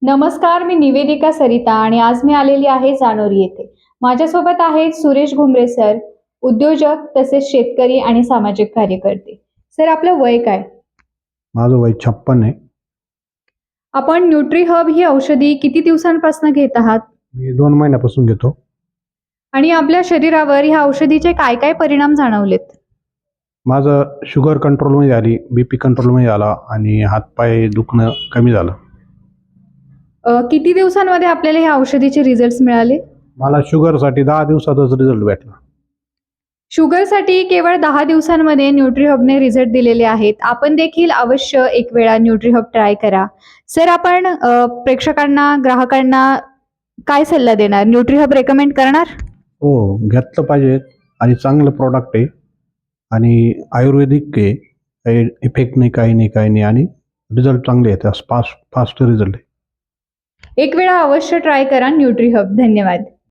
नमस्कार, मी निवेदिका सरिता आणि आज मी आलेली आहे जानोरी येथे. माझ्यासोबत आहेत सुरेश घुमरे सर, उद्योजक तसेच शेतकरी आणि सामाजिक कार्यकर्ते. सर, आपलं वय काय? माझं वय 56 आहे. आपण न्यूट्री हब ही औषधी किती दिवसांपासून घेत आहात मी 2 महिन्यापासून घेतो. आणि आपल्या शरीरावर ह्या औषधीचे काय काय परिणाम जाणवलेत? माझं शुगर कंट्रोलमध्ये आली, BP कंट्रोलमध्ये आला आणि हातपाय दुखणं कमी झालं. किती दिवसांमध्ये आपल्याला ह्या औषधीचे रिझल्ट्स मिळाले? मला शुगरसाठी 10 दिवसातच रिझल्ट भेटला. शुगरसाठी केवळ 10 दिवसांमध्ये न्यूट्री हबने रिझल्ट दिलेले आहेत. आपण देखील अवश्य एक वेळा न्यूट्री हब ट्राय करा. सर, आपण प्रेक्षकांना, ग्राहकांना काय सल्ला देणार? न्यूट्री हब रेकमेंड करणार? हो, घेतलं पाहिजे आणि चांगलं प्रॉडक्ट आहे आणि आयुर्वेदिक आहे. काही इफेक्ट नाही, काही नाही आणि रिझल्ट चांगले आहेत. फास्ट रिझल्ट आहे. एक वेळा अवश्य ट्राय करा न्यूट्री हब. धन्यवाद.